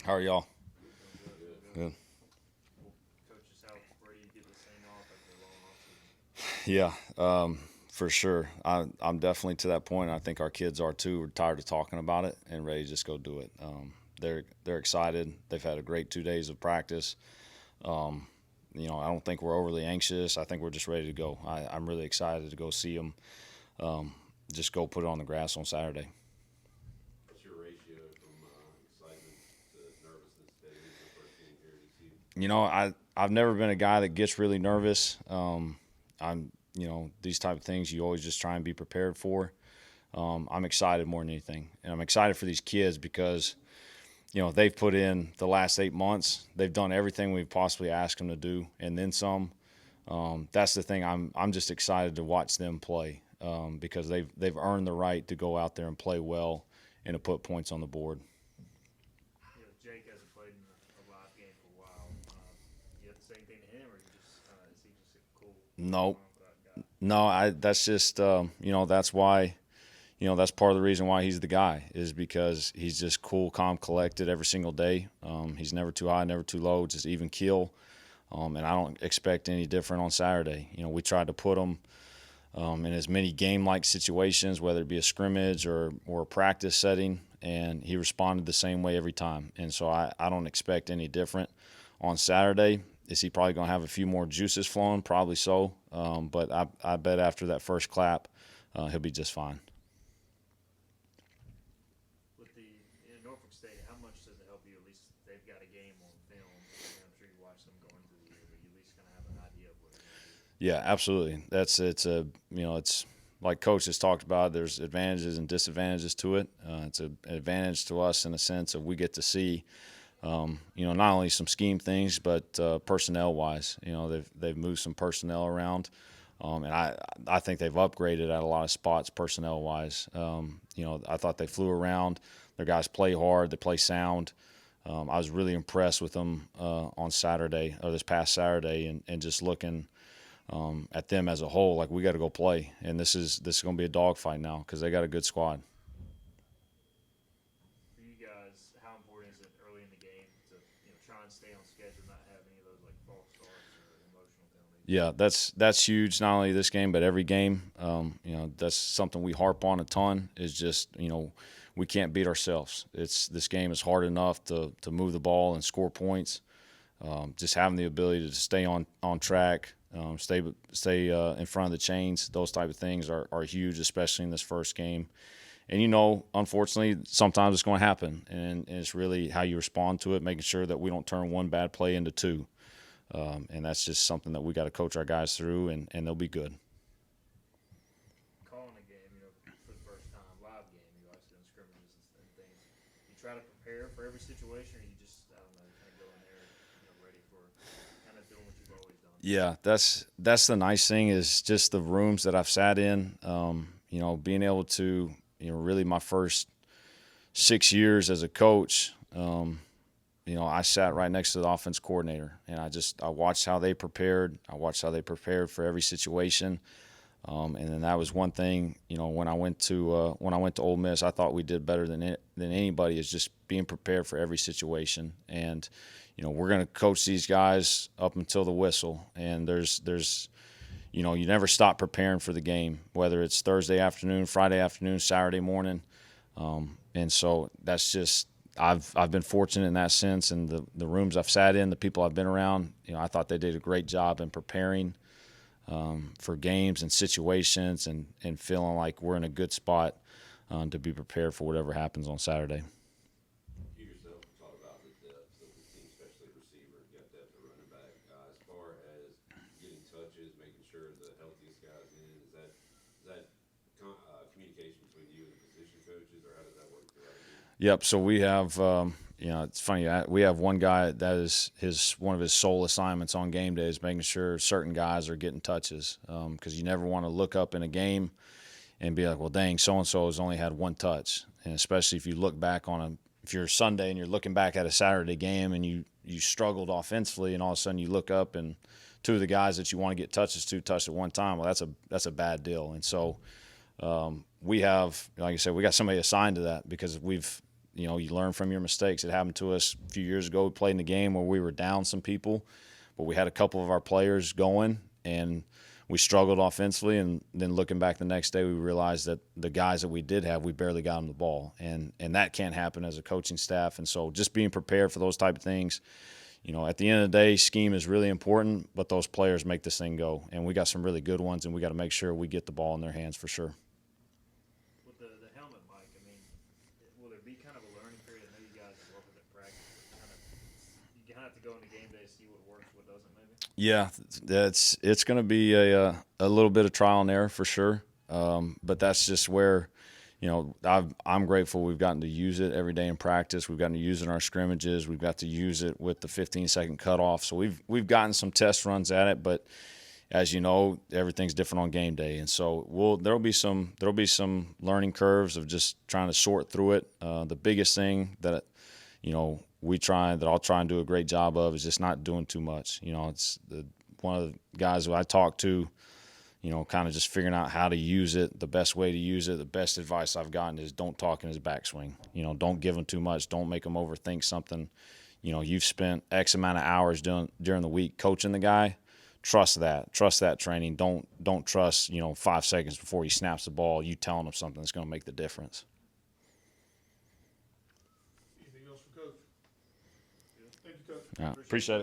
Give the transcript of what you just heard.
How are y'all? Doing good, doing good. Good. Well, Coach, just how ready you get this thing off after a long off season? Yeah, for sure. I'm definitely to that point. I think our kids are too. We're tired of talking about it and ready to just go do it. They're excited. They've had a great 2 days of practice. Um, I don't think we're overly anxious. I think we're just ready to go. I'm really excited to go see them. Um, just go put it on the grass on Saturday. What's your ratio from excitement to nervousness heading into the first game here at ECU? I've never been a guy that gets really nervous. I'm these type of things you always just try and be prepared for. I'm excited more than anything, and I'm excited for these kids because they've put in the last 8 months. They've done everything we've possibly asked them to do, and then some. That's the thing. I'm just excited to watch them play because they've earned the right to go out there and play well and to put points on the board. Jake hasn't played in a live game for a while. You have to say anything to him, or is he just a cool, No, calm guy? no, that's just that's why that's part of the reason why he's the guy is because he's just cool, calm, collected every single day. He's never too high, never too low, just even keel. And I don't expect any different on Saturday. We tried to put him in as many game-like situations, whether it be a scrimmage or a practice setting, and he responded the same way every time. And so I don't expect any different on Saturday. Is he probably going to have a few more juices flowing? Probably so. But I bet after that first clap, he'll be just fine. With the Norfolk State, how much does it help you? At least they've got a game on film. I'm sure you watch them going through the year, but you at least kind of have an idea of what they're going to do. Yeah, absolutely. It's like Coach has talked about. There's advantages and disadvantages to it. It's an advantage to us in the sense of we get to see, not only some scheme things, but personnel wise. They've moved some personnel around, and I think they've upgraded at a lot of spots personnel wise. I thought they flew around. Their guys play hard. They play sound. I was really impressed with them on Saturday or this past Saturday, and just looking at them as a whole. Like we got to go play, and this is going to be a dogfight now because they got a good squad. For you guys, how important is it early in the game to try and stay on schedule, not have any of those like false starts or emotional penalties? Yeah, that's huge. Not only this game, but every game. That's something we harp on a ton. Is just we can't beat ourselves. This game is hard enough to move the ball and score points. Just having the ability to stay on track, stay in front of the chains. Those type of things are huge, especially in this first game. And unfortunately, sometimes it's going to happen, and it's really how you respond to it, making sure that we don't turn one bad play into two. And that's just something that we got to coach our guys through, and they'll be good. Calling a game, for the first time, live game, you obviously done scrimmages and things. You try to prepare for every situation, or you just, I don't know, you kind of go in there, ready for kind of doing what you've always done. Yeah, that's the nice thing is just the rooms that I've sat in. Being able to really my first 6 years as a coach. I sat right next to the offense coordinator, and I watched how they prepared. I watched how they prepared for every situation. And then that was one thing. When I went to Ole Miss, I thought we did better than anybody. Is just being prepared for every situation. And we're going to coach these guys up until the whistle. And there's you never stop preparing for the game, whether it's Thursday afternoon, Friday afternoon, Saturday morning. And so that's just I've been fortunate in that sense, and the rooms I've sat in, the people I've been around, I thought they did a great job in preparing for games and situations, and feeling like we're in a good spot to be prepared for whatever happens on Saturday. You yourself talk about the depth of the team, especially receiver. You got depth at running back. As far as getting touches, making sure the healthiest guys in, is that communication between you and the position coaches, or how does that work throughout a game? Yep. So we have, it's funny. We have one guy that is one of his sole assignments on game day is making sure certain guys are getting touches. Because you never want to look up in a game and be like, well, dang, so and so has only had one touch. And especially if you look back if you're Sunday and you're looking back at a Saturday game and you struggled offensively, and all of a sudden you look up and two of the guys that you want to get touches to touched at one time. Well, that's a bad deal. And so we have, like I said, we got somebody assigned to that because you know, you learn from your mistakes. It happened to us a few years ago. We played in a game where we were down some people, but we had a couple of our players going, and we struggled offensively. And then looking back the next day, we realized that the guys that we did have, we barely got them the ball, and that can't happen as a coaching staff. And so just being prepared for those type of things. You know, at the end of the day, scheme is really important, but those players make this thing go. And we got some really good ones, and we got to make sure we get the ball in their hands for sure. With the helmet, Mike, I mean, will there be kind of a learning period? I know you guys have worked with it in practice, but you kind of have to go into game day to see what works, what doesn't, maybe? Yeah, it's going to be a little bit of trial and error for sure. But that's just where, you know, I'm grateful we've gotten to use it every day in practice. We've gotten to use it in our scrimmages. We've got to use it with the 15-second cutoff. So we've gotten some test runs at it, but as you know, everything's different on game day, and so there'll be some learning curves of just trying to sort through it. The biggest thing that, you know, I'll try and do a great job of is just not doing too much. You know, it's one of the guys who I talk to, you know, kind of just figuring out how to use it, the best way to use it. The best advice I've gotten is don't talk in his backswing. You know, don't give him too much. Don't make him overthink something. You know, you've spent X amount of hours during the week coaching the guy. Trust that training. Don't trust, you know, 5 seconds before he snaps the ball, you telling him something that's going to make the difference. Anything else for Coach? Thank you, Coach. All right, appreciate it.